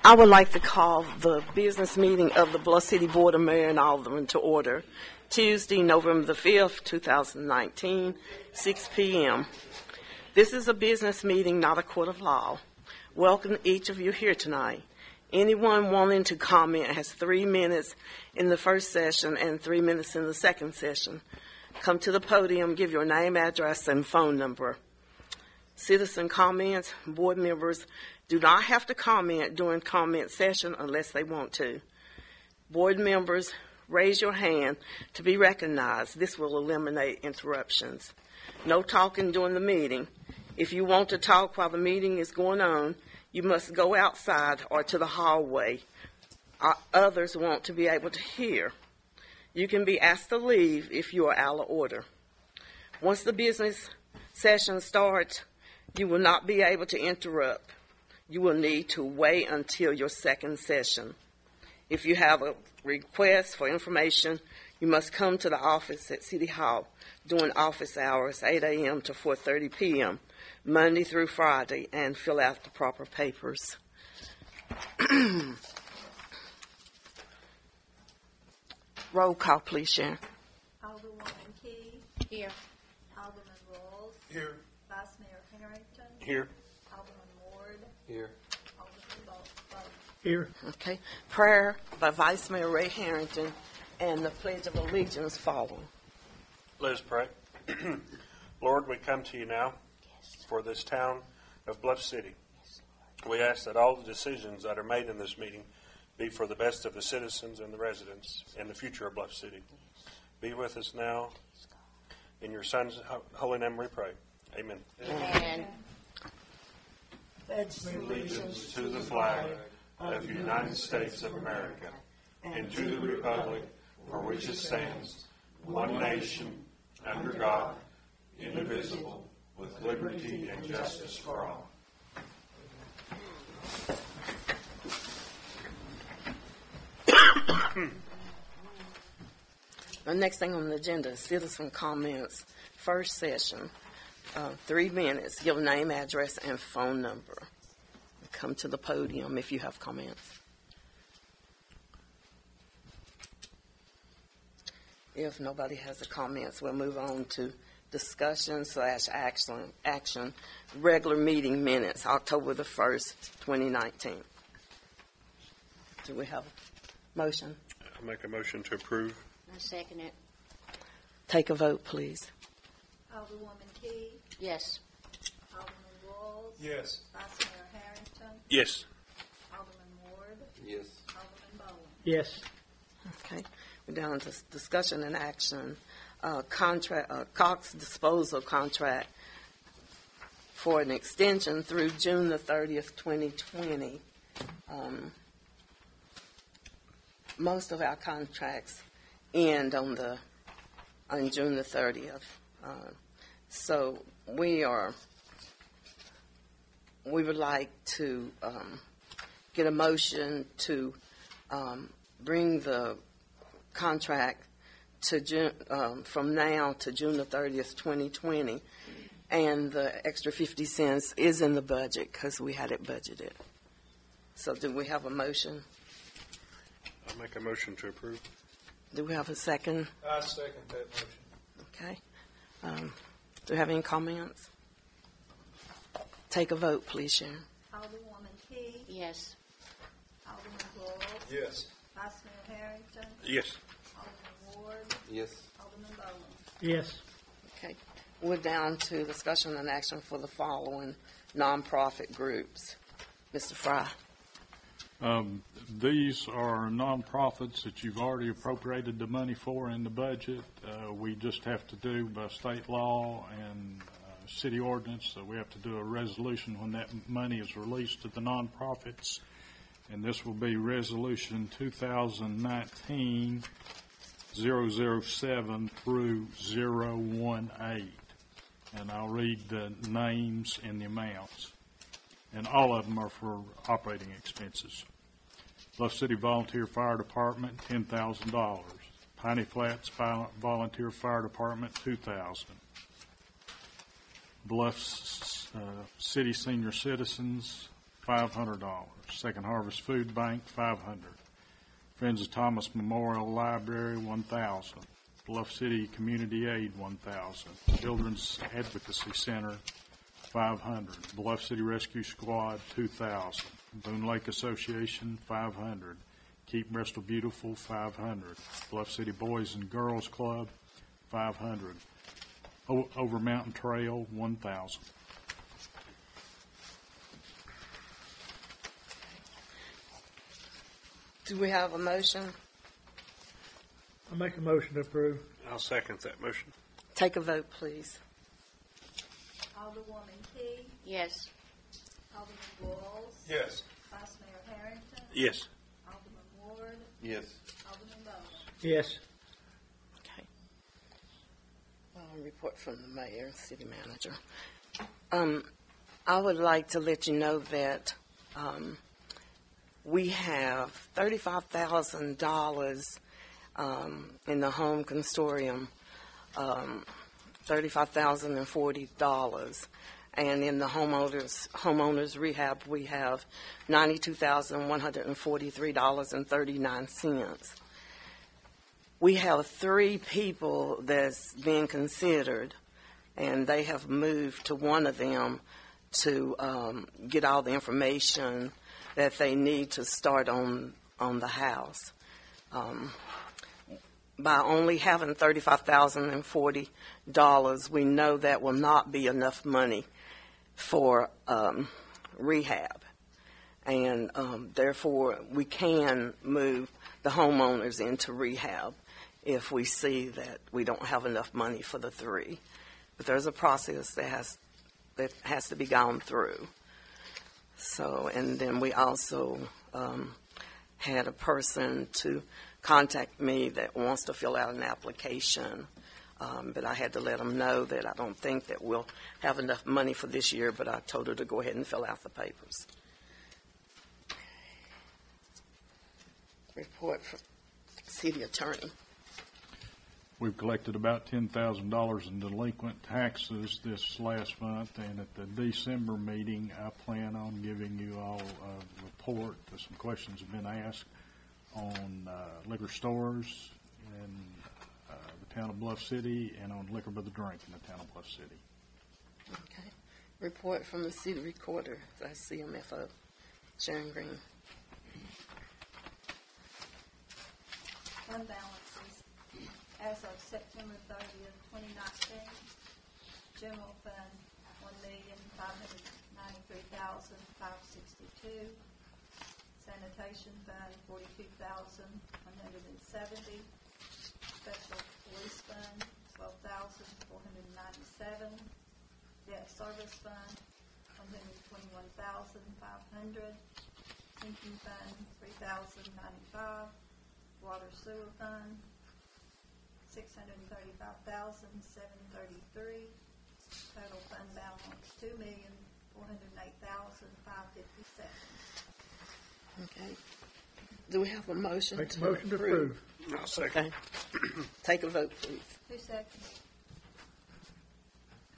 I would like to call the business meeting of the Bluff City Board of Mayor and Aldermen to order. Tuesday, November the 5th, 2019, 6 p.m. This is a business meeting, not a court of law. Welcome each of you here tonight. Anyone wanting to comment has 3 minutes in the first session and 3 minutes in the second session. Come to the podium, give your name, address, and phone number. Citizen comments, board members do not have to comment during comment session unless they want to. Board members, raise your hand to be recognized. This will eliminate interruptions. No talking during the meeting. If you want to talk while the meeting is going on, you must go outside or to the hallway. Others want to be able to hear. You can be asked to leave if you are out of order. Once the business session starts, you will not be able to interrupt. You will need to wait until your second session. If you have a request for information, you must come to the office at City Hall during office hours, 8 a.m. to 4:30 p.m., Monday through Friday, and fill out the proper papers. Roll call, please, Sharon. Alderwoman Key. Here. Alderman Rolls. Here. Vice Mayor Harrington. Here. Alderman Ward. Here. Alderman Bluff. Here. Okay. Prayer by Vice Mayor Ray Harrington and the Pledge of Allegiance following. Let us pray. Lord, we come to you now for this town of Bluff City. We ask that all the decisions that are made in this meeting be for the best of the citizens and the residents and the future of Bluff City. Be with us now. In your Son's holy name we pray. Amen. Amen. Pledge allegiance to the flag of the United States of America and to the republic for which it stands, one nation, under God, indivisible, with liberty and justice for all. The next thing on the agenda is citizen comments. First session, 3 minutes. Give name, address, and phone number. Come to the podium if you have comments. If nobody has the comments, we'll move on to discussion/action, regular meeting minutes, October the 1st, 2019. Do we have a motion? I'll make a motion to approve. I second it. Take a vote, please. Alderwoman Key. Yes. Alderman Rolls. Yes. Vice Mayor Harrington. Yes. Alderman Ward. Yes. Alderman Bowen. Yes. Okay. We're down to discussion and action. Cox disposal contract for an extension through June the 30th, 2020. Most of our contracts end on June the 30th. So we would like to get a motion to bring the contract to June, from now to June the 30th, 2020, and the extra 50 cents is in the budget because we had it budgeted. So do we have a motion? I'll make a motion to approve. Do we have a second? I second that motion. Okay. Do we have any comments? Take a vote, please, Sharon. Alderwoman Key. Yes. Alderman Rolls. Yes. Vice Mayor Harrington. Yes. Alderman Ward. Yes. Alderman Bowen. Yes. Okay. We're down to discussion and action for the following nonprofit groups. Mr. Fry. These are nonprofits that you've already appropriated the money for in the budget. We just have to do by state law and city ordinance, so we have to do a resolution when that money is released to the nonprofits. And this will be Resolution 2019-007 through 018. And I'll read the names and the amounts. And all of them are for operating expenses. Bluff City Volunteer Fire Department, $10,000. Piney Flats Volunteer Fire Department, $2,000. Bluff City Senior Citizens, $500. Second Harvest Food Bank, $500. Friends of Thomas Memorial Library, $1,000. Bluff City Community Aid, $1,000. Children's Advocacy Center, $500. Bluff City Rescue Squad, $2,000. Boone Lake Association, $500. Keep Bristol Beautiful, $500. Bluff City Boys and Girls Club, $500. Over Mountain Trail, $1,000. Do we have a motion? I make a motion to approve. I'll second that motion. Take a vote, please. Alderwoman Key, Yes. Alderman Walls, Yes. Vice Mayor Harrington, Yes. Alderman Ward, Yes. Alderman Bowen. Yes. Okay. Report from the mayor and city manager. I would like to let you know that we have $35,000 in the home consortium, $35,040, and in the homeowners rehab we have $92,143.39. We have 3 people that's being considered, and they have moved to one of them to get all the information that they need to start on the house. By only having $35,040, we know that will not be enough money for rehab, and therefore we can move the homeowners into rehab if we see that we don't have enough money for the 3. But there's a process that has to be gone through. So, and then we also had a person to contact me that wants to fill out an application, but I had to let them know that I don't think that we'll have enough money for this year, but I told her to go ahead and fill out the papers. Report from city attorney. We've collected about $10,000 in delinquent taxes this last month, and at the December meeting, I plan on giving you all a report. Some questions have been asked on liquor stores in the town of Bluff City and on liquor by the drink in the town of Bluff City. Okay. Report from the city recorder, CMFO, Sharon Green. Fund balances as of September 30th, 2019. General fund, $1,593,562. Sanitation fund, $42,170. Special police fund, $12,497. Debt service fund, $121,500. Sinking fund, $3,095. Water sewer fund, $635,733. Total fund balance, $2,408,557. Okay. Do we have a motion? Make a motion to approve. I'll second. Okay. Take a vote, please. Who seconded?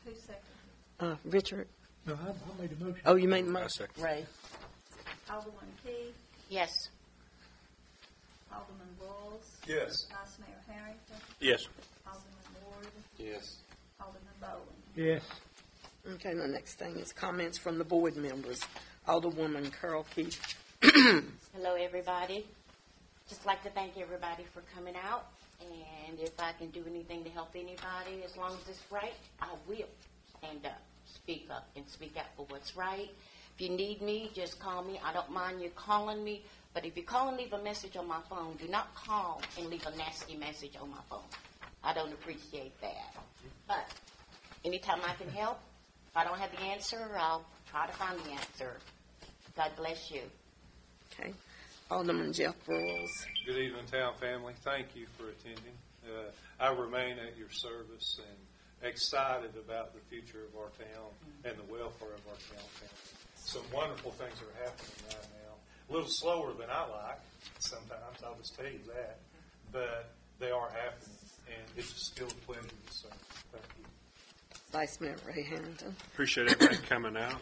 Who seconded? Richard? No, I made a motion. Oh, you made the I motion. second. Ray? Alderman Key, Yes. Alderman Walls, Yes. Vice Mayor Harrington, Yes. Alderman Ward, Yes. Alderman Bowen. Yes. Okay, the next thing is comments from the board members. Alderwoman Carol Keith. Hello, everybody. Just like to thank everybody for coming out. And if I can do anything to help anybody, as long as it's right, I will stand up, speak up, and speak out for what's right. If you need me, just call me. I don't mind you calling me. But if you call and leave a message on my phone, do not call and leave a nasty message on my phone. I don't appreciate that. But anytime I can help, if I don't have the answer, I'll try to find the answer. God bless you. Okay. Alderman Jeff Rawls. Good evening, town family. Thank you for attending. I remain at your service and excited about the future of our town and the welfare of our town family. Some wonderful things are happening right now. A little slower than I like sometimes, I'll just tell you that. But they are happening, and it's still a pleasure to serve. Thank you. Vice Mayor Ray Harrington. Appreciate everybody coming out.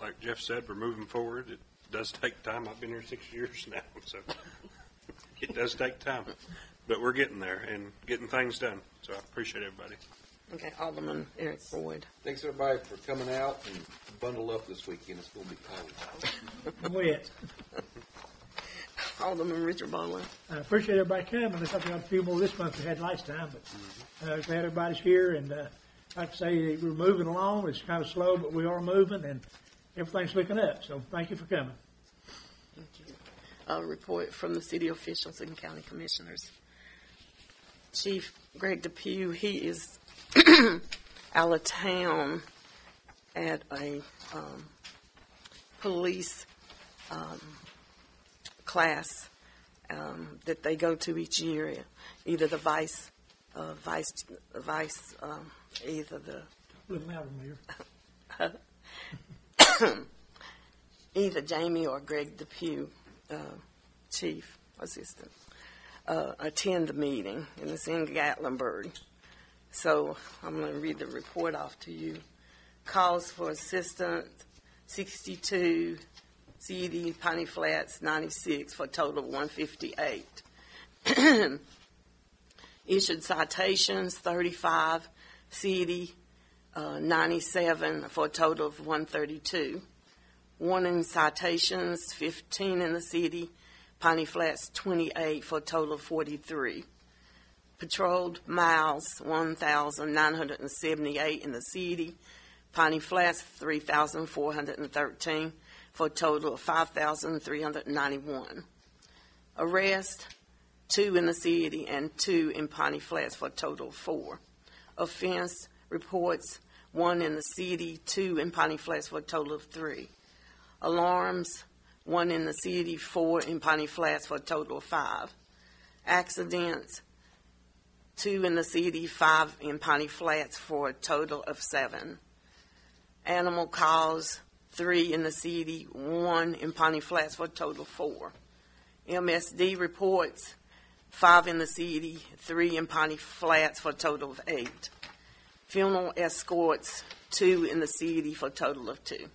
like Jeff said, we're moving forward. It does take time. I've been here 6 years now, so it does take time. But we're getting there and getting things done. So I appreciate everybody. Okay, Alderman Eric Boyd. Thanks, everybody, for coming out and bundle up this weekend. It's going to be cold. Wet. Alderman Richard Bowling. I appreciate everybody coming. There's something a few more this month we had last time, but glad everybody's here. And like I say, we're moving along. It's kind of slow, but we are moving, and everything's looking up. So thank you for coming. Thank you. A report from the city officials and county commissioners. Chief Greg Depew, he is out of town at a police class that they go to each year. Either the either the A little louder, Mayor. either Jamie or Greg Depew, chief assistant, attend the meeting, and it's in Gatlinburg. So I'm going to read the report off to you. Calls for assistance 62, CD Piney Flats 96 for a total of 158. Issued citations 35, CD 97 for a total of 132. Warning citations 15 in the city, Piney Flats 28 for a total of 43. Patrolled miles 1,978 in the city, Piney Flats 3,413 for a total of 5,391. Arrest 2 in the city and 2 in Piney Flats for a total of 4. Offense reports 1 in the city, 2 in Piney Flats for a total of 3. Alarms 1 in the city, 4 in Piney Flats for a total of 5. Accidents 2 in the city, 5 in Piney Flats for a total of 7. Animal calls 3 in the city, 1 in Piney Flats for a total of 4. MSD reports 5 in the city, 3 in Piney Flats for a total of 8. Funeral escorts 2 in the city for a total of 2.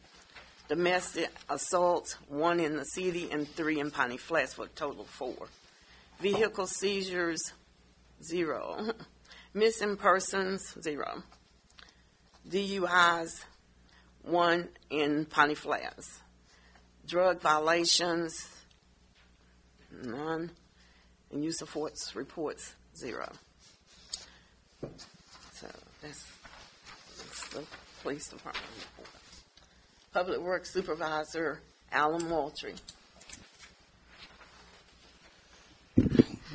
Domestic assaults 1 in the city and 3 in Piney Flats for a total of 4. Vehicle seizures 0. Missing persons 0. DUIs 1 in Piney Flats. Drug violations none. And use of force reports 0. So that's the police department report. Public Works Supervisor Alan Moultrie.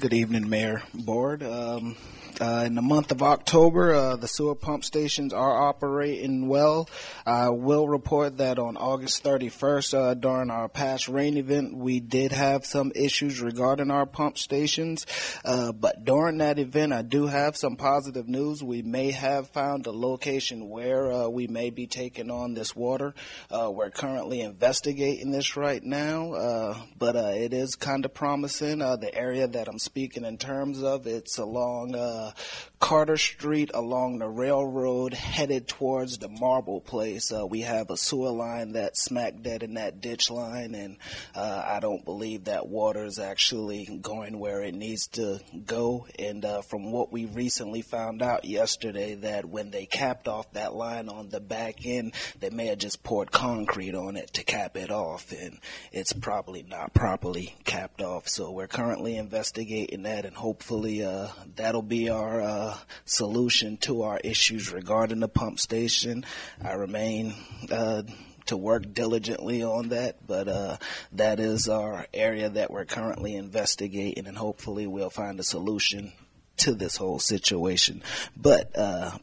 Good evening, Mayor, Board. In the month of October, the sewer pump stations are operating well. I will report that on August 31st, during our past rain event, we did have some issues regarding our pump stations. But during that event, I do have some positive news. We may have found a location where we may be taking on this water. We're currently investigating this right now, but it is kind of promising. The area that I'm speaking in terms of, it's along Carter Street, along the railroad, headed towards the Marble Place. We have a sewer line that's smack dead in that ditch line, and I don't believe that water is actually going where it needs to go. And from what we recently found out yesterday, that when they capped off that line on the back end, they may have just poured concrete on it to cap it off, and it's probably not properly capped off. So we're currently investigating that, and hopefully that'll be our solution to our issues regarding the pump station. I remain to work diligently on that, but that is our area that we're currently investigating, and hopefully we'll find a solution to this whole situation. But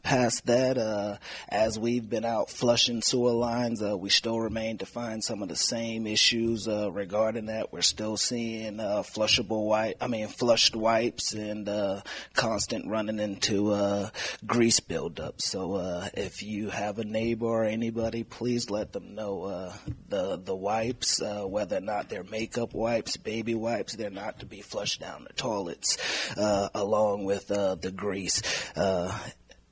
past that, as we've been out flushing sewer lines, we still remain to find some of the same issues regarding that. We're still seeing flushed wipes and constant running into grease buildup. So if you have a neighbor or anybody, please let them know the wipes, whether or not they're makeup wipes, baby wipes, they're not to be flushed down the toilets along with the grease.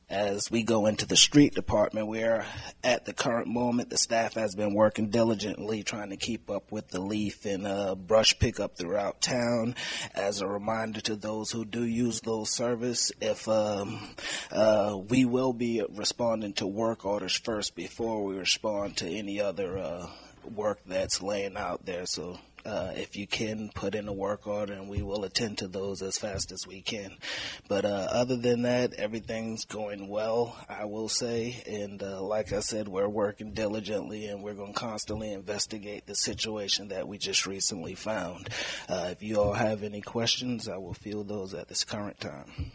As we go into the street department, where at the current moment the staff has been working diligently trying to keep up with the leaf and brush pickup throughout town. As a reminder to those who do use those service, if we will be responding to work orders first before we respond to any other work that's laying out there. So if you can put in a work order, and we will attend to those as fast as we can. But other than that, everything's going well, I will say. And like I said, we're working diligently, and we're going to constantly investigate the situation that we just recently found. If you all have any questions, I will field those at this current time.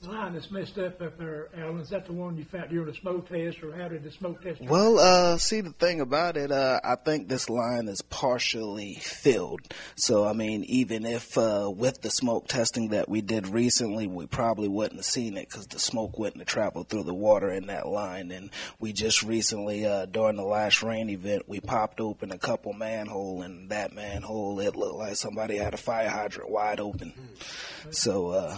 The line that's messed up there, Alan, is that the one you found during the smoke test, or how did the smoke test? Well, see, the thing about it, I think this line is partially filled. So, I mean, even if with the smoke testing that we did recently, we probably wouldn't have seen it because the smoke wouldn't have traveled through the water in that line. And we just recently, during the last rain event, we popped open a couple manhole, and that manhole, it looked like somebody had a fire hydrant wide open. So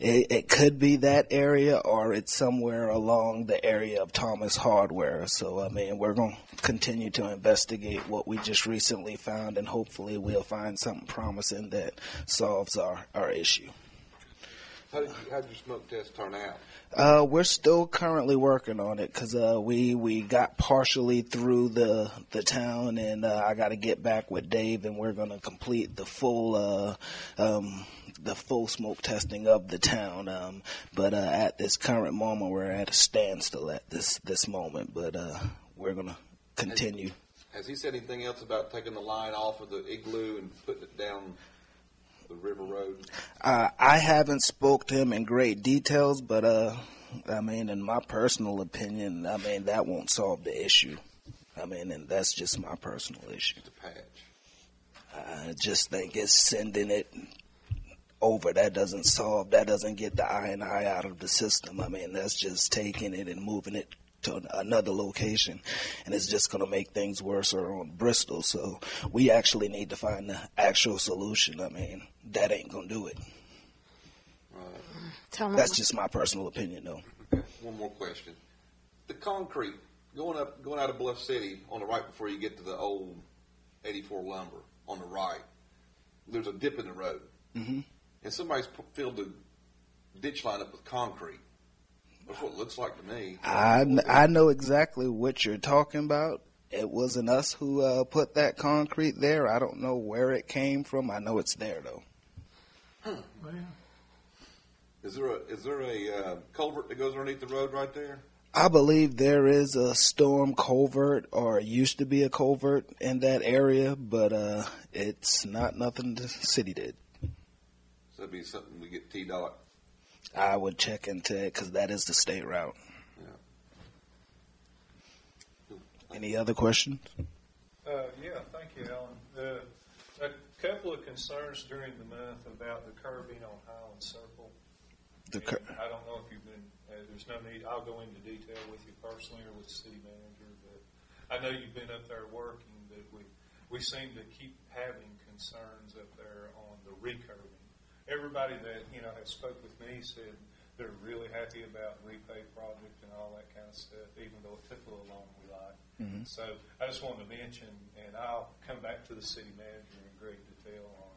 it could be that area, or it's somewhere along the area of Thomas Hardware. So, I mean, we're going to continue to investigate what we just recently found, and hopefully we'll find something promising that solves our issue. How did your smoke test turn out? We're still currently working on it because we got partially through the town, and I got to get back with Dave, and we're going to complete the full smoke testing of the town. But at this current moment, we're at a standstill at this moment. But we're going to continue. Has he said anything else about taking the line off of the igloo and putting it down the river road? I haven't spoke to him in great details, but I mean, in my personal opinion, I mean, that won't solve the issue. I mean, and that's just my personal issue. The patch. I just think it's sending it over. That doesn't get the I out of the system. I mean, that's just taking it and moving it to another location, and it's just going to make things worse on Bristol. So we actually need to find the actual solution. I mean, that ain't going to do it. That's just my personal opinion, though. Okay. One more question. The concrete going out of Bluff City on the right before you get to the old 84 lumber on the right, there's a dip in the road. Mm-hmm. And somebody's filled the ditch line up with concrete. That's what it looks like to me. I know exactly what you're talking about. It wasn't us who put that concrete there. I don't know where it came from. I know it's there, though. Well, Is there a culvert that goes underneath the road right there? I believe there is a storm culvert, or used to be a culvert in that area, but it's not nothing the city did. So that'd be something we get TDOT. I would check into it because that is the state route. Yeah. Any other questions? Yeah, thank you, Alan. A couple of concerns during the month about the curbing on Highland Circle. I don't know if you've been, there's no need, I'll go into detail with you personally or with the city manager, but I know you've been up there working, but we seem to keep having concerns up there on the recurbing. Everybody that, has spoke with me said they're really happy about the repay project and all that kind of stuff, even though it took a little longer than we liked. Mm-hmm. So I just wanted to mention, and I'll come back to the city manager in great detail on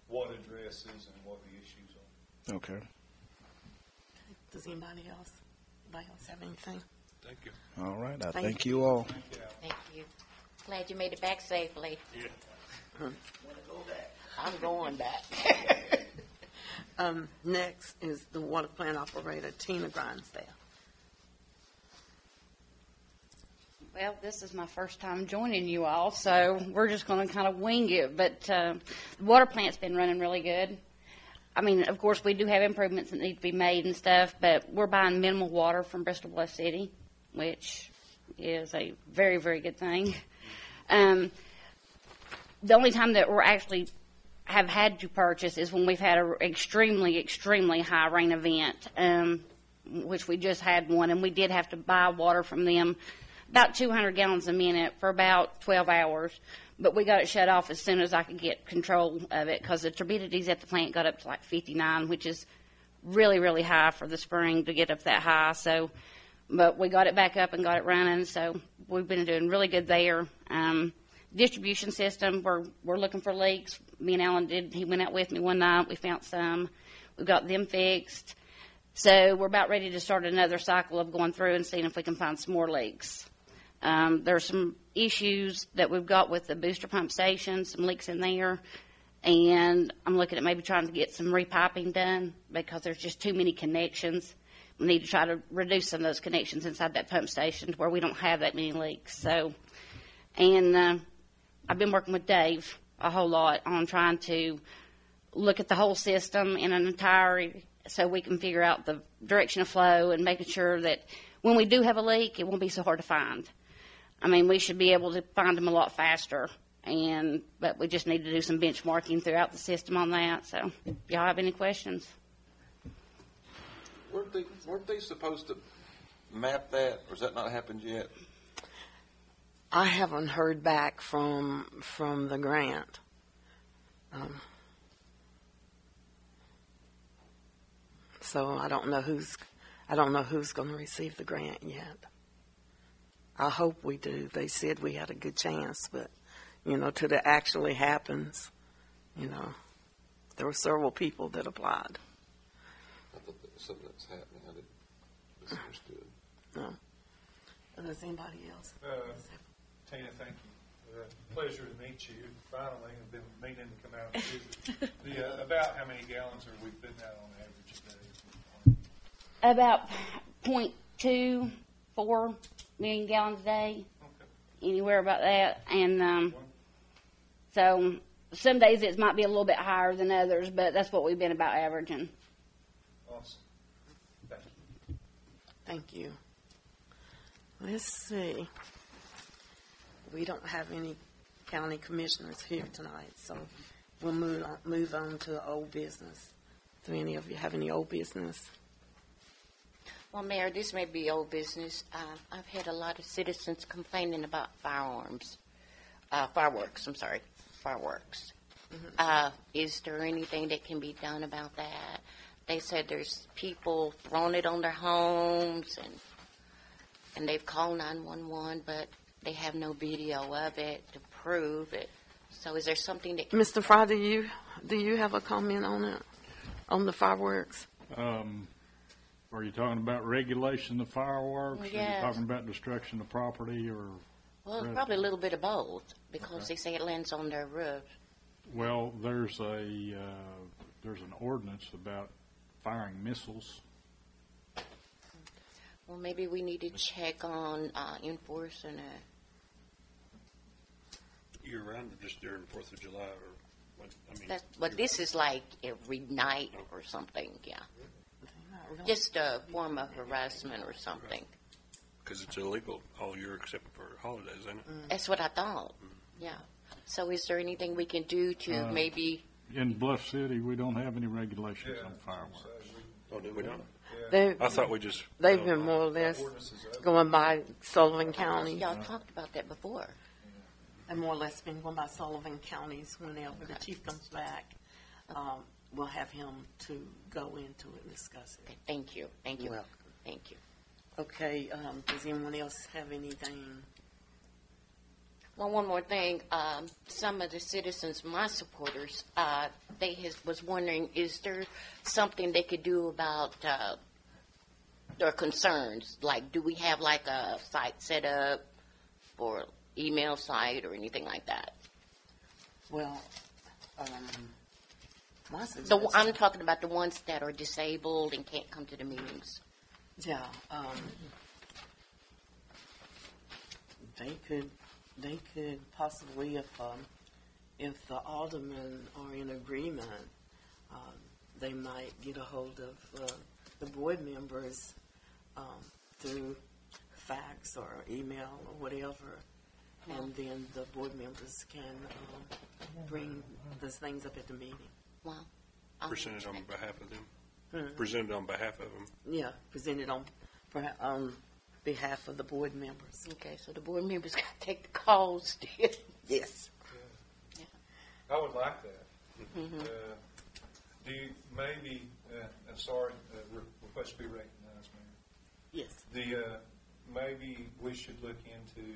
what addresses and what the issues are. Okay. Does anybody else have anything? Thank you. All right. I thank you all. Thank you. Glad you made it back safely. Yeah. I'm going back. Next is the water plant operator, Tina Grindstaff. Well, this is my first time joining you all, so we're just going to kind of wing it. But the water plant's been running really good. I mean, of course, we do have improvements that need to be made and stuff, but we're buying minimal water from Bristol Bluff City, which is a very, very good thing. The only time that we're actually have had to purchase is when we've had an extremely, extremely high rain event, which we just had one, and we did have to buy water from them, about 200 gallons a minute for about 12 hours. But we got it shut off as soon as I could get control of it because the turbidities at the plant got up to like 59, which is really, really high for the spring to get up that high. So, but we got it back up and got it running. So we've been doing really good there. Distribution system, we're looking for leaks. Me and Alan he went out with me one night. We found some. We've got them fixed. So we're about ready to start another cycle of going through and seeing if we can find some more leaks. There's some issues that we've got with the booster pump station, some leaks in there. And I'm looking at maybe trying to get some repiping done because there's just too many connections. We need to try to reduce some of those connections inside that pump station to where we don't have that many leaks. So, and I've been working with Dave a whole lot on trying to look at the whole system in an entirety so we can figure out the direction of flow and making sure that when we do have a leak, it won't be so hard to find. I mean, we should be able to find them a lot faster, but we just need to do some benchmarking throughout the system on that. So, if y'all have any questions? Weren't they supposed to map that, or has that not happened yet? I haven't heard back from the grant. So I don't know who's going to receive the grant yet. I hope we do. They said we had a good chance, but till it actually happens, there were several people that applied. I thought that was something that's happening. I didn't misunderstood. No. Does anybody else? Tina, thank you. Pleasure to meet you. Finally, I've been meaning to come out and visit. About how many gallons are we putting out on average a day? About 0.24 million gallons a day. Okay. Anywhere about that. And so some days it might be a little bit higher than others, but that's what we've been about averaging. Awesome. Thank you. Thank you. Let's see. We don't have any county commissioners here tonight, so we'll move on to old business. Do any of you have any old business? Well, Mayor, this may be old business. I've had a lot of citizens complaining about fireworks. Mm-hmm. Is there anything that can be done about that? They said there's people throwing it on their homes, and they've called 911, but they have no video of it to prove it. So is there something that... Mr. Fry, do you have a comment on it, on the fireworks? Are you talking about regulation of fireworks? Yes. Are you talking about destruction of property or... Well, it's probably a little bit of both because they say it lands on their roof. Well, there's an ordinance about firing missiles. Well, maybe we need to check on enforcing it. Year-round or just during the 4th of July? Or But this is like every night or something, yeah. Just a form of harassment or something. Because it's illegal all year except for holidays, isn't it? That's what I thought, yeah. So is there anything we can do to maybe... In Bluff City, we don't have any regulations on fireworks. Oh, do we not? I thought we just... They've been more or less going by Sullivan County. Y'all talked about that before. And more or less been going by Sullivan counties. Whenever the chief comes back, we'll have him to go into it and discuss it. Okay, thank you. Thank you. You're welcome. Thank you. Okay, does anyone else have anything? Well, one more thing. Some of the citizens, my supporters, was wondering, is there something they could do about their concerns? Like, do we have like a site set up for email site or anything like that? Well, my suggestion... I'm talking about the ones that are disabled and can't come to the meetings. Yeah, they could possibly, if the aldermen are in agreement, they might get a hold of the board members through fax or email or whatever, and then the board members can bring those things up at the meeting. Wow. Presented on behalf of them? Presented on behalf of them? Yeah, presented on behalf of the board members. Okay, so the board members got to take the calls still. Yes. I would like that. Mm-hmm. Do you, maybe, I'm sorry, request to be recognized, Mayor. Yes. Maybe we should look into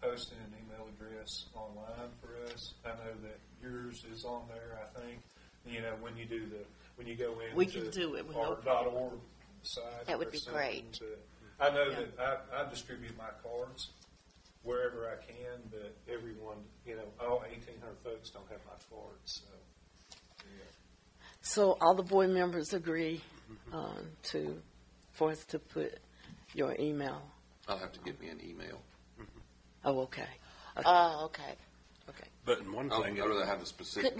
posting an email address online for us. I know that yours is on there, I think. You know, when you go in We can do it with no our .org site. That would or be something great. I know that I distribute my cards wherever I can, but everyone, you know, all 1,800 folks don't have my cards, so, yeah. So all the board members agree for us to put your email. I'll have to give me an email. Oh, okay. Okay. Okay. But in one I'd thing, rather have a specific.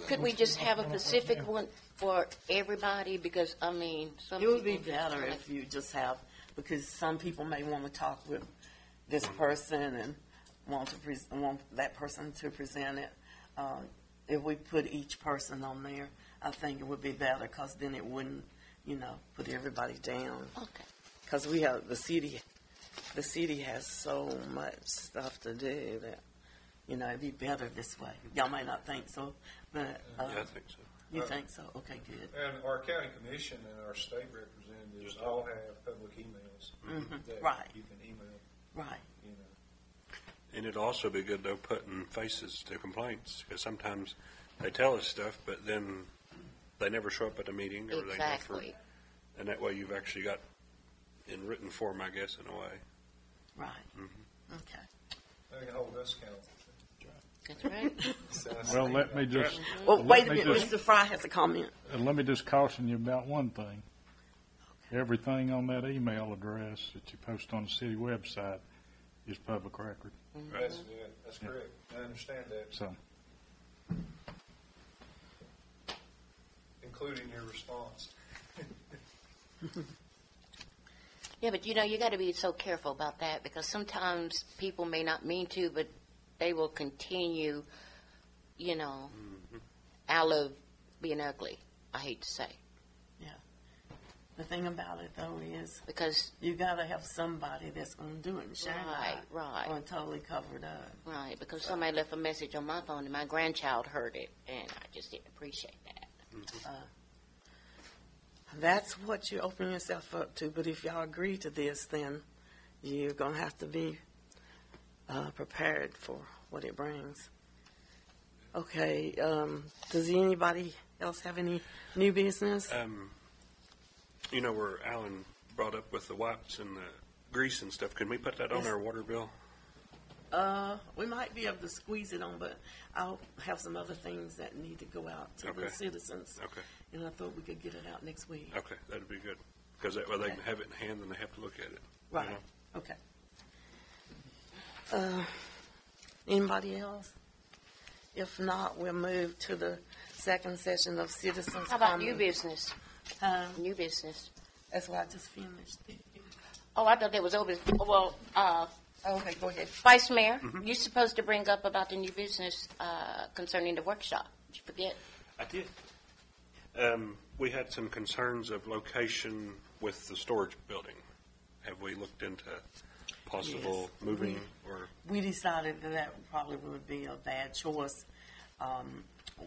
Could we just have a specific one for everybody? Because, I mean, some It would be people better if you just have, because some people may want to talk with this person and want that person to present it. If we put each person on there, I think it would be better, because then it wouldn't, put everybody down. Okay. Because we have the city has so much stuff to do that, it'd be better this way. Y'all might not think so, but yeah, I think so. you think so? Okay, good. And our county commission and our state representatives all have public emails that Right. you can email, Right. you know. And it'd also be good, though, putting faces to complaints, because sometimes they tell us stuff, but then they never show up at a meeting, or Exactly. and that way you've actually got in written form, I guess, in a way. Right. Mm-hmm. Okay. They can hold us accountable. That's right. Well, let me just. Well, let wait a me minute. just- Mr. Fry has a comment. And let me just caution you about one thing. Everything on that email address that you post on the city website is public record. That's correct. I understand that, So, including your response. Yeah, but you got to be so careful about that, because sometimes people may not mean to, but they will continue, out of being ugly, I hate to say. Yeah. The thing about it, though, is Because, you got to have somebody that's going to do it and shine right. or totally covered up. right, because somebody left a message on my phone and my grandchild heard it, and I just didn't appreciate that. That's what you open yourself up to. But if y'all agree to this, then you're going to have to be prepared for what it brings. Okay. Does anybody else have any new business? Where Alan brought up with the wipes and the grease and stuff, can we put that on our water bill? We might be able to squeeze it on, but I'll have some other things that need to go out to the citizens. Okay. And I thought we could get it out next week. Okay, that'd be good. Because that way they can have it in hand and they have to look at it. Right. Okay. Anybody else? If not, we'll move to the second session of citizens' How about comment. new business? Huh? New business. That's what I just finished. Oh, I thought that was over. Well, Okay, go ahead. Vice Mayor, you're supposed to bring up about the new business concerning the workshop. Did you forget? I did. We had some concerns of location with the storage building. Have we looked into possible moving or? We decided that probably would be a bad choice.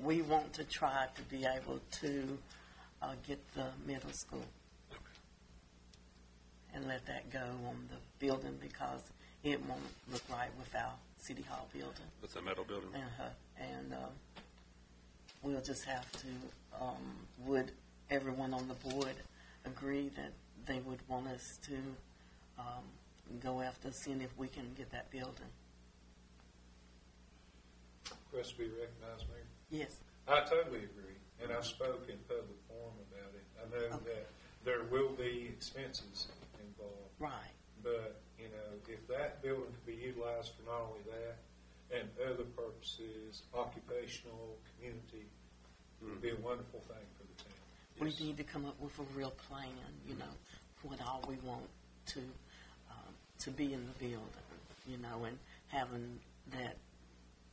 We want to try to be able to get the middle school and let that go on the building, because it won't look right without City Hall building. With the metal building? And we'll just have to, would everyone on the board agree that they would want us to go after seeing if we can get that building? Request to be recognized, Mayor. Yes. I totally agree, and I've spoken in public forum about it. I know that there will be expenses involved. Right. But, if that building could be utilized for not only that and other purposes, occupational, community, it would be a wonderful thing for the town. We need to come up with a real plan, what all we want to be in the building, and having that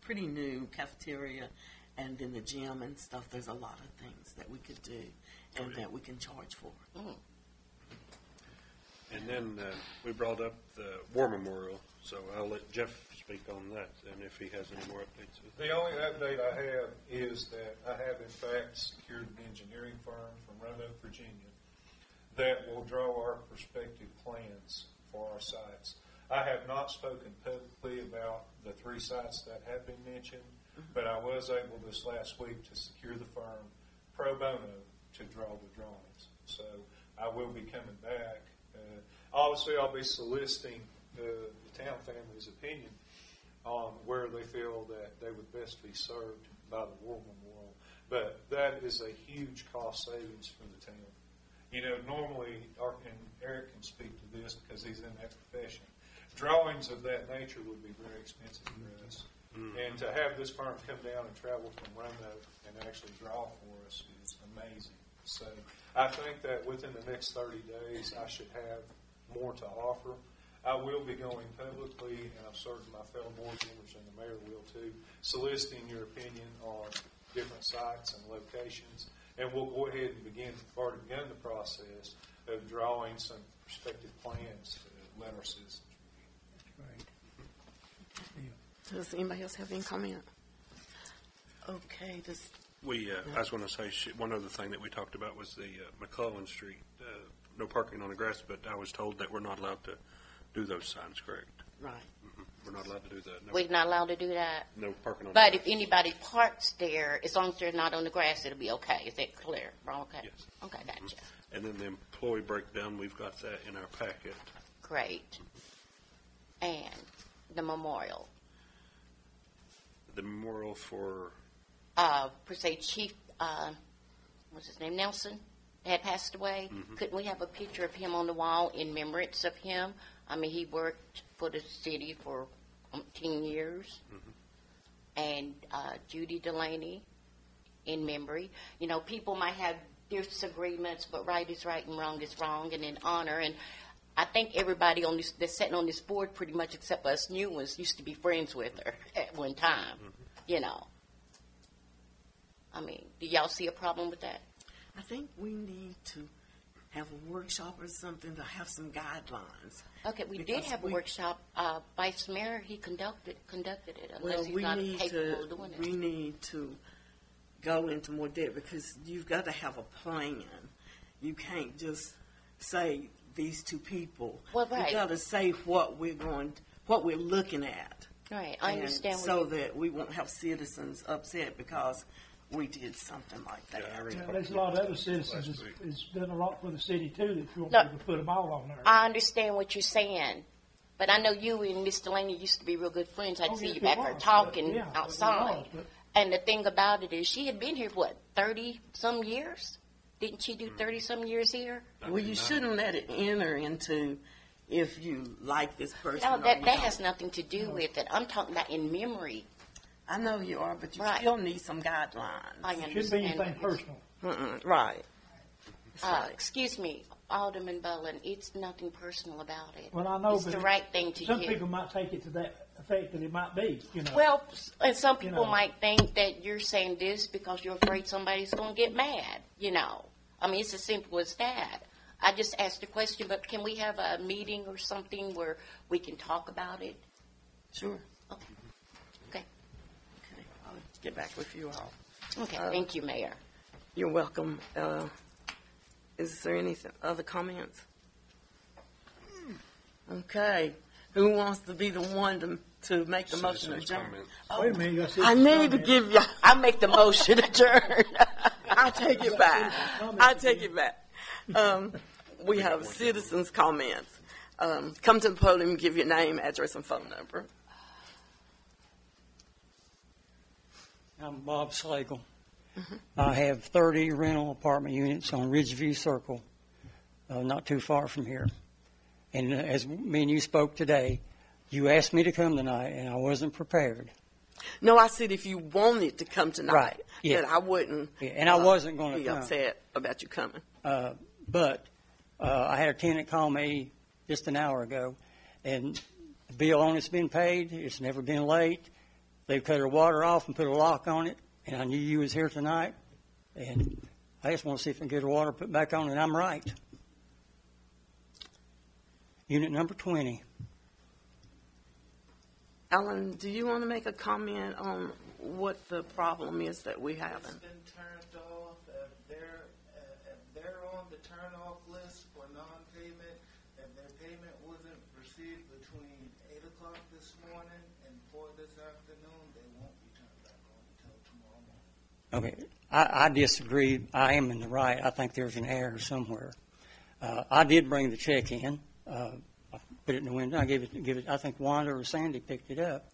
pretty new cafeteria and then the gym and stuff. There's a lot of things that we could do and that we can charge for. And then we brought up the War Memorial, so I'll let Jeff speak on that, and if he has any more updates. The only update I have is that I have in fact secured an engineering firm from Roanoke, Virginia, that will draw our prospective plans for our sites. I have not spoken publicly about the 3 sites that have been mentioned, but I was able this last week to secure the firm pro bono to draw the drawings. So I will be coming back. Obviously, I'll be soliciting the town family's opinion on where they feel that they would best be served by the War Memorial. But that is a huge cost savings for the town. You know, normally, and Eric can speak to this because he's in that profession, drawings of that nature would be very expensive for us. And to have this firm come down and travel from Roanoke and actually draw for us is amazing. So I think that within the next 30 days, I should have more to offer. I will be going publicly, and I'm certain my fellow board members and the mayor will too, soliciting your opinion on different sites and locations. And we'll go ahead and already begun the process of drawing some prospective plans to let our citizens review. Does anybody else have any comment? Okay, I was going to say, one other thing that we talked about was the Mccullen Street, no parking on the grass, but I was told that we're not allowed to do those signs, correct? right. We're not allowed to do that. No, We're not allowed to do that. no parking on But the if anybody parks there, as long as they're not on the grass, it'll be okay. Is that clear? Okay. Yes. Okay, gotcha. And then the employee breakdown, we've got that in our packet. Great. And the memorial. The memorial for, Per se, Chief, what's his name, Nelson, had passed away. Couldn't we have a picture of him on the wall in remembrance of him? I mean, he worked for the city for 10 years. And Judy Delaney, in memory. You know, people might have disagreements, but right is right and wrong is wrong, and in honor. And I think everybody on this that's sitting on this board, pretty much except us new ones, used to be friends with her at one time. You know. I mean, do y'all see a problem with that? I think we need to have a workshop or something to have some guidelines. Okay, we did Because have a workshop. Vice Mayor, he conducted it, unless Well, he's we not need capable of doing we it. need to go into more depth because you've got to have a plan. You can't just say these 2 people. Well, right. You got to say what we're looking at. Right, I And understand. so that we won't have citizens upset because we did something like that. There's a lot of other citizens that's done a lot for the city too, that you want Look, people to put them all on there. I understand what you're saying, but I know you and Miss Delaney used to be real good friends. I'd see yes, you we back there was, talking but, yeah, outside. we was, but- And the thing about it is, she had been here, 30-some years? Didn't she do 30-some years here? Well, you shouldn't let it enter into if you like this person. No, or that you has don't. nothing to do with it. I'm talking about in memory. I know you are, but you Right. still need some guidelines. I Shouldn't be understand. anything personal. Right. Excuse me, Alderman Bullen, it's nothing personal about it. Well, I know, It's but the right thing to some do. people might take it to that effect that it might be, you know. Well, and some people know. might think that you're saying this because you're afraid somebody's going to get mad, you know. I mean, it's as simple as that. I just asked a question, but can we have a meeting or something where we can talk about it? Sure. Okay. Okay. I'll get back with you all. Okay, thank you, Mayor. You're welcome. Is there any other comments? Okay. Who wants to be the one to make the motion to Citizens' adjourn? comments. Wait a minute, you got I citizens' need to comment. give you. I make the motion to adjourn. I take it back. I take it back. We have citizens' comments. Come to the podium and give your name, address, and phone number. I'm Bob Slagle. I have 30 rental apartment units on Ridgeview Circle, not too far from here. And as me and you spoke today, you asked me to come tonight, and I wasn't prepared. No, I said if you wanted to come tonight, Right, yeah. that I wouldn't. Yeah, and I wasn't going to be come. upset about you coming. But I had a tenant call me just an hour ago, and the bill on it's been paid. It's never been late. They've cut her water off and put a lock on it, and I knew you was here tonight, and I just want to see if I can get her water put back on, and I'm right. Unit number 20. Alan, do you want to make a comment on what the problem is that we have? It's been turned off. If they're on the turn-off list for non-payment, if their payment wasn't received between 8 o'clock this morning and 4 this afternoon, they won't be turned back on until tomorrow morning. Okay, I disagree. I am in the right. I think there's an error somewhere. I did bring the check in. I put it in the window. I gave it. I think Wanda or Sandy picked it up.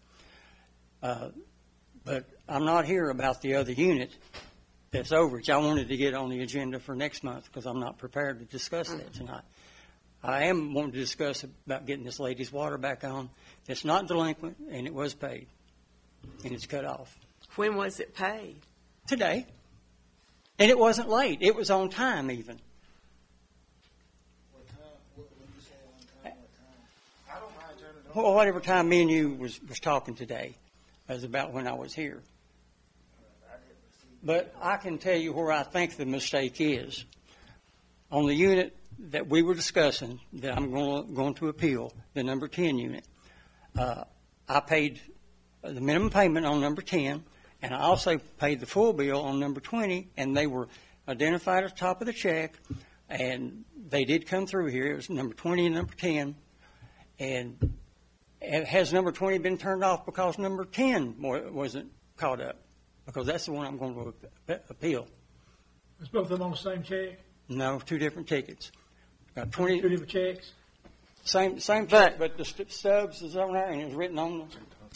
But I'm not here about the other unit that's overage. I wanted to get on the agenda for next month because I'm not prepared to discuss that tonight. I am wanting to discuss about getting this lady's water back on. It's not delinquent, and it was paid, and it's cut off. When was it paid? Today. And it wasn't late. It was on time even. What time? When you say on time, what time? I don't mind turning it on. Well, whatever time me and you was talking today was about when I was here. But I can tell you where I think the mistake is. On the unit that we were discussing, that I'm going to appeal, the number 10 unit, I paid the minimum payment on number 10, and I also paid the full bill on number 20, and they were identified at the top of the check, and they did come through here. It was number 20 and number 10, and has number 20 been turned off because number 10 wasn't caught up? Because that's the one I'm going to appeal. Was both of them on the same check? No, two different tickets. Got 20. Two different checks? Same check, but the stubs is on there and it's written on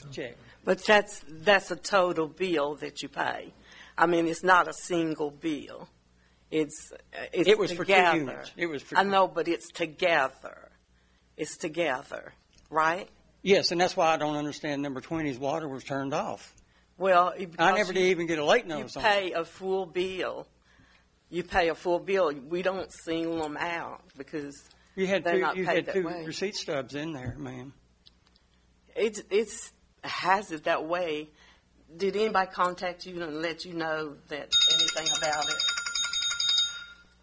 the check. But that's a total bill that you pay. I mean, it's not a single bill. It was together. For 2 units. It was for I know, but it's together. It's together, right? Yes, and that's why I don't understand number 20's water was turned off. Well, I never did even get a late notice you on pay a full bill. You pay a full bill. We don't single them out because they're not paid had that two way. receipt stubs in there, ma'am. It's has it that way. Did anybody contact you and let you know that anything about it?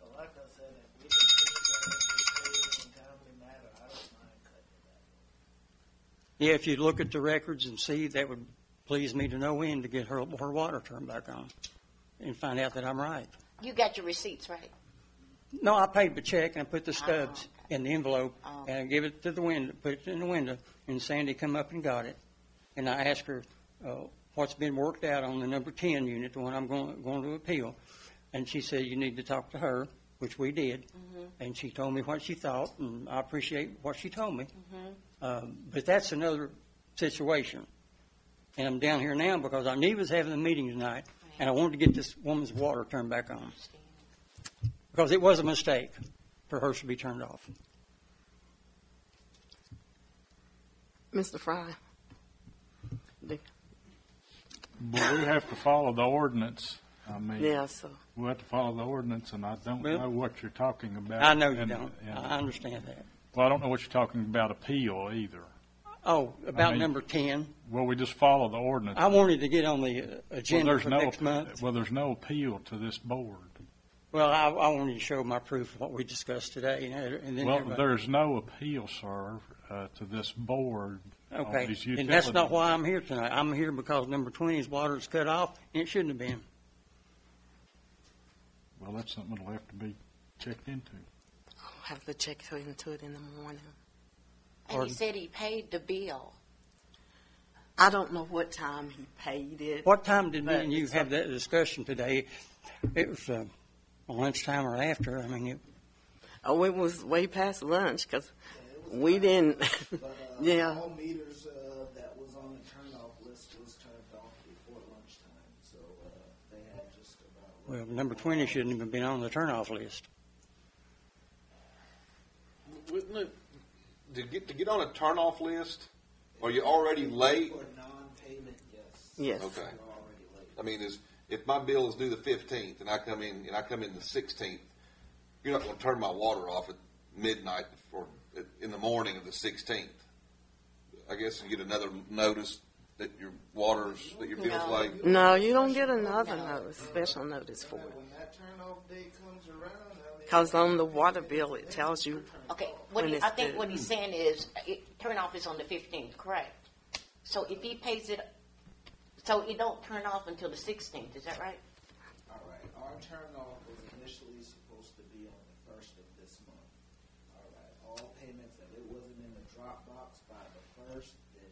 Well, like I said, if we can keep that in a timely manner, I don't mind cutting it out. Yeah, if you look at the records and see, that would please me to know when to get her water turned back on and find out that I'm right. You got your receipts, right? No, I paid the check and I put the stubs in the envelope and I gave it to the window, put it in the window, and Sandy come up and got it. And I asked her what's been worked out on the number 10 unit, the one I'm going to appeal. And she said, you need to talk to her, which we did. Mm-hmm. And she told me what she thought, and I appreciate what she told me. Mm-hmm. But that's another situation. And I'm down here now because I knew he was having a meeting tonight, and I wanted to get this woman's water turned back on. Because it was a mistake for hers to be turned off. Mr. Fry. But we have to follow the ordinance. I mean, yeah, so we have to follow the ordinance, and I don't know what you're talking about. I know you don't. I understand that. Well, I don't know what you're talking about appeal either. Oh, about number 10? Well, we just follow the ordinance. I wanted to get on the agenda for next month. Well, there's no appeal to this board. Well, I wanted to show my proof of what we discussed today. And then there's no appeal, sir, to this board. Okay, and that's not why I'm here tonight. I'm here because number 20's water is cut off, and it shouldn't have been. Well, that's something that'll have to be checked into. I'll have to check into it in the morning. And he said he paid the bill. I don't know what time he paid it. What time did me and you have that discussion today? It was lunchtime or after. I mean, it was way past lunch because we didn't. Yeah. All meters that was on the turn-off list was turned off before lunchtime, so they had just about. Well, number 20 shouldn't have been on the turn-off list. Wouldn't it? To get on a turn-off list, are you already late? For non-payment, yes. Yes. Okay. You're already late. I mean, if my bill is due the 15th and I come in the 16th, you're not going to turn my water off at midnight or in the morning of the 16th. I guess you get another notice that your bill's late. No, you don't get another notice, special notice for it. When that turn-off day comes around, because on the water bill it tells you. Okay, I think what he's saying is turn off is on the 15th, correct? So if he pays it, so it don't turn off until the 16th, is that right? All right, our turn off was initially supposed to be on the 1st of this month. All right, all payments, if it wasn't in the Dropbox by the 1st, then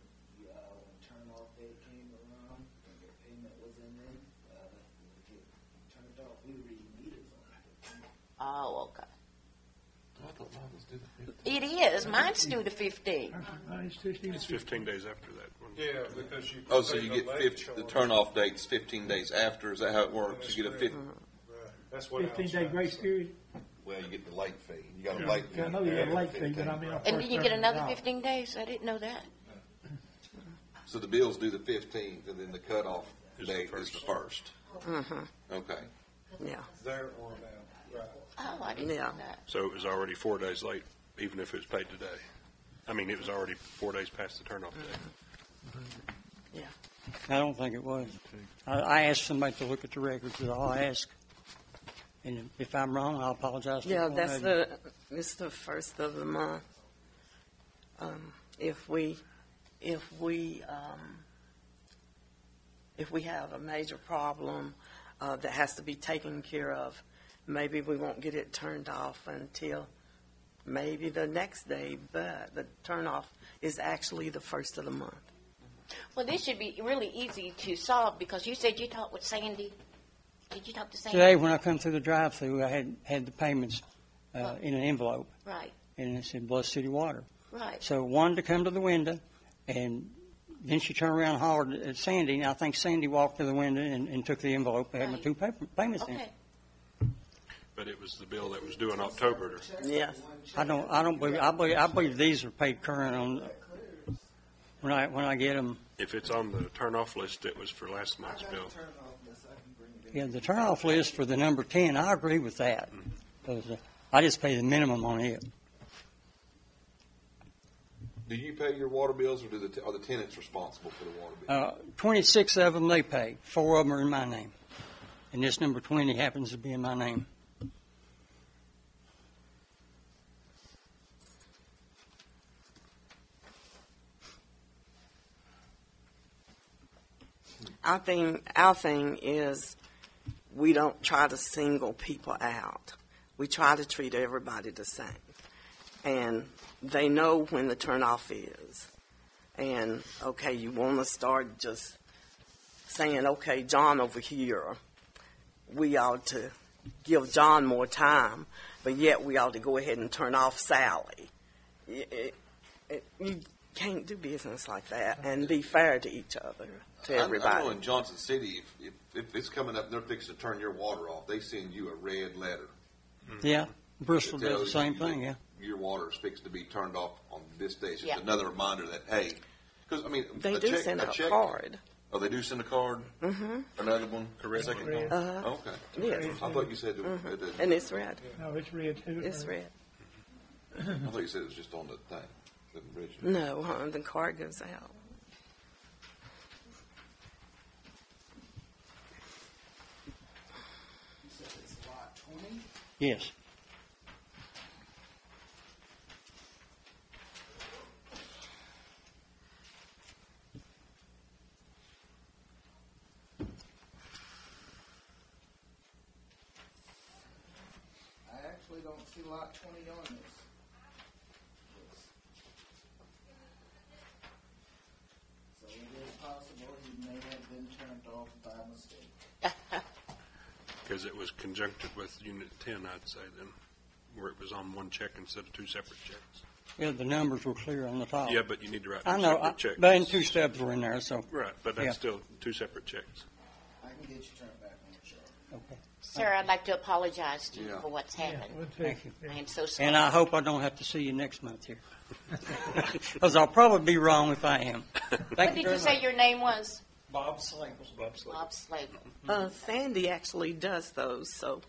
when turn off date came around and your payment wasn't in, it would get turned off. We read meters on it. Oh, okay. I thought mine was due the 15th. It is. Mine's due the 15th. It's 15 days after that one. Yeah, because you. Oh, so you pay get the late 50, charge. the turn-off date's 15 days after? Is that how it works? You get a 50, Right. That's what 15-day grace period. well, you get the late fee. You got a late fee. I know you got a late fee, but I mean. And then you get another 15 days? I didn't know that. So the bill's due the 15th, and then the cutoff Is date the is the 1st. Okay. Yeah. There or now, right. Oh, I didn't Yeah. know that. So it was already 4 days late, even if it was paid today. I mean, it was already 4 days past the turn-off date. Yeah. I don't think it was. I asked somebody to look at the records, is all I asked. And if I'm wrong, I'll apologize. Yeah, it's the 1st of the month. If we have a major problem that has to be taken care of, maybe we won't get it turned off until maybe the next day, but the turn off is actually the 1st of the month. Well, this should be really easy to solve because you said you talked with Sandy. Did you talk to Sandy? Today, when I come through the drive-through, I had the payments in an envelope, Right, and it said Bluff City Water. right. So one to come to the window, and then she turned around and hollered at Sandy, and I think Sandy walked to the window and took the envelope. I had my Right. two payments in. Okay. But it was the bill that was due in October. Yes. I believe these are paid current on when I get them. If it's on the turn-off list, it was for last month's bill. Turn off this, I can bring it in. Yeah, the turn-off list for the number 10, I agree with that. 'Cause, I just pay the minimum on it. Do you pay your water bills, or are the tenants responsible for the water bill? 26 of them they pay. 4 of them are in my name. And this number 20 happens to be in my name. Our thing is we don't try to single people out. We try to treat everybody the same. And they know when the turnoff is. And, okay, you want to start just saying, okay, John over here, we ought to give John more time, but yet we ought to go ahead and turn off Sally. You can't do business like that and be fair to each other, to everybody. I know in Johnson City, if it's coming up and they're fixing to turn your water off, they send you a red letter. Yeah, Bristol It does the tells same you thing, that yeah. Your water is fixed to be turned off on this day. It's just Yeah. another reminder that, hey, because, I mean, They do send out a card. Oh, they do send a card? Mm-hmm. Another one? Second Red. card? Okay. Yes. I thought you said it, And it's red. No, it's red too. It's red. I thought you said it was just on the thing. The original. No, the card goes out. You said it's lot 20? Yes. I actually don't see lot 20 on this. So it is possible he may have been turned off by mistake. Because it was conjuncted with Unit 10, I'd say then, where it was on one check instead of two separate checks. Yeah, the numbers were clear on the top. Yeah, but you need to write I two know, separate checks. but and 2 stubs were in there, so. Right, but that's Yeah. still two separate checks. I can get you turned back on the chart. Okay. Sir, I'd like to apologize to you Yeah. for what's Yeah, happened. we'll Thank take you. it. I am so sorry. And I hope I don't have to see you next month here. Because I'll probably be wrong if I am. What Thank did you you very say much. your name was? Bob Slagle. Bob Slagle. Sandy actually does those, so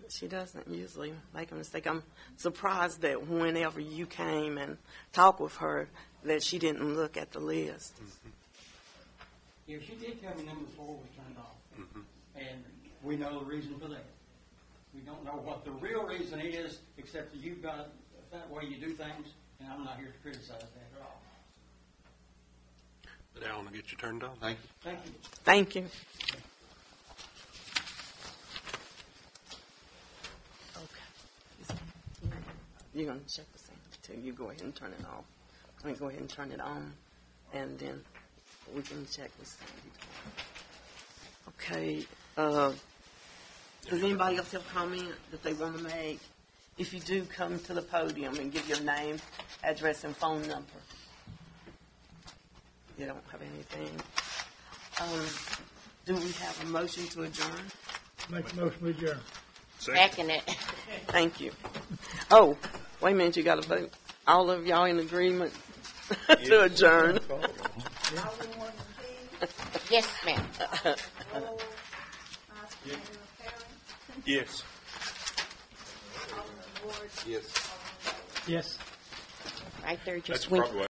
she doesn't usually make a mistake. I'm surprised that whenever you came and talked with her, that she didn't look at the list. Yeah, she did tell me number 4 was turned off. And we know the reason for that. We don't know what the real reason is, except that you've got that way you do things, and I'm not here to criticize that at all. But Alan will get you turned on. Thank you. Thank you. Okay. You're going to check the sound too. You go ahead and turn it off. I mean, go ahead and turn it on, and then we can check the sound. Okay. Does anybody else have a comment that they want to make? If you do, come to the podium and give your name, address, and phone number. You don't have anything. Do we have a motion to adjourn? Make a motion to adjourn. Second it. Thank you. Oh, wait a minute, you got to vote. All of y'all in agreement to adjourn? Yes, ma'am. Yes. Yes. Yes. Right there, just That's wink. probably